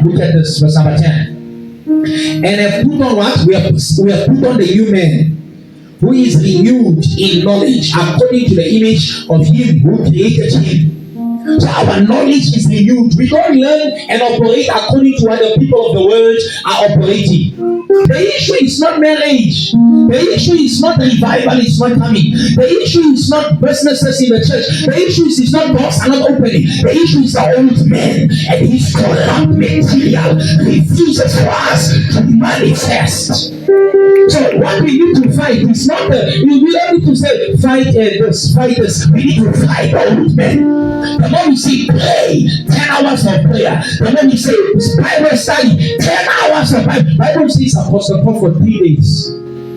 Look at this, verse number 10. And have put on what? We have put on the new man, who is renewed in knowledge according to the image of him who created him. So our knowledge is renewed. We don't learn and operate according to what the people of the world are operating. The issue is not marriage. The issue is not revival, it's not coming. The issue is not businesses in the church. The issue is not doors are not opening. The issue is the old man and his corrupt material refuses for us to manifest. So what we need to fight is not we don't need to say fight this, fight this. We need to fight the old man. The more we say pray, 10 hours of prayer. The more we say Bible study, 10 hours of Bible says Apostle Paul for 3 days.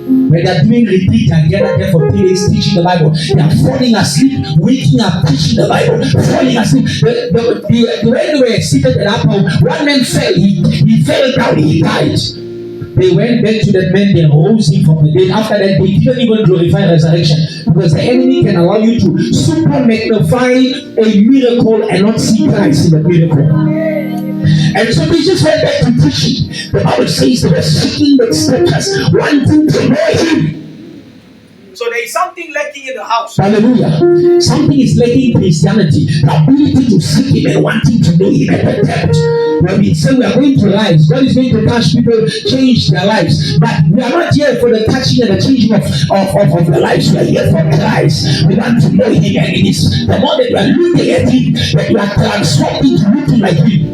When they are doing retreat and gather there for 3 days teaching the Bible, they are falling asleep, waking up, teaching the Bible, falling asleep. The way they were seated at that point, one man fell, he fell down, he died. They went back to that man, they rose him from the dead. After that, they didn't even glorify resurrection, because the enemy can allow you to super magnify a miracle and not see Christ in the miracle. And so they just went back to preaching. The Bible says they were seeking the scriptures, wanting to know him. So there is something lacking in the house. Hallelujah. Something is lacking in Christianity. The ability to seek him and wanting to know him at the depth. When we say we are going to lives, God is going to touch people, change their lives. But we are not here for the touching and the changing of the lives. We are here for Christ. We want to know him, and it is the more that we are looking at him that we are transformed into looking like him.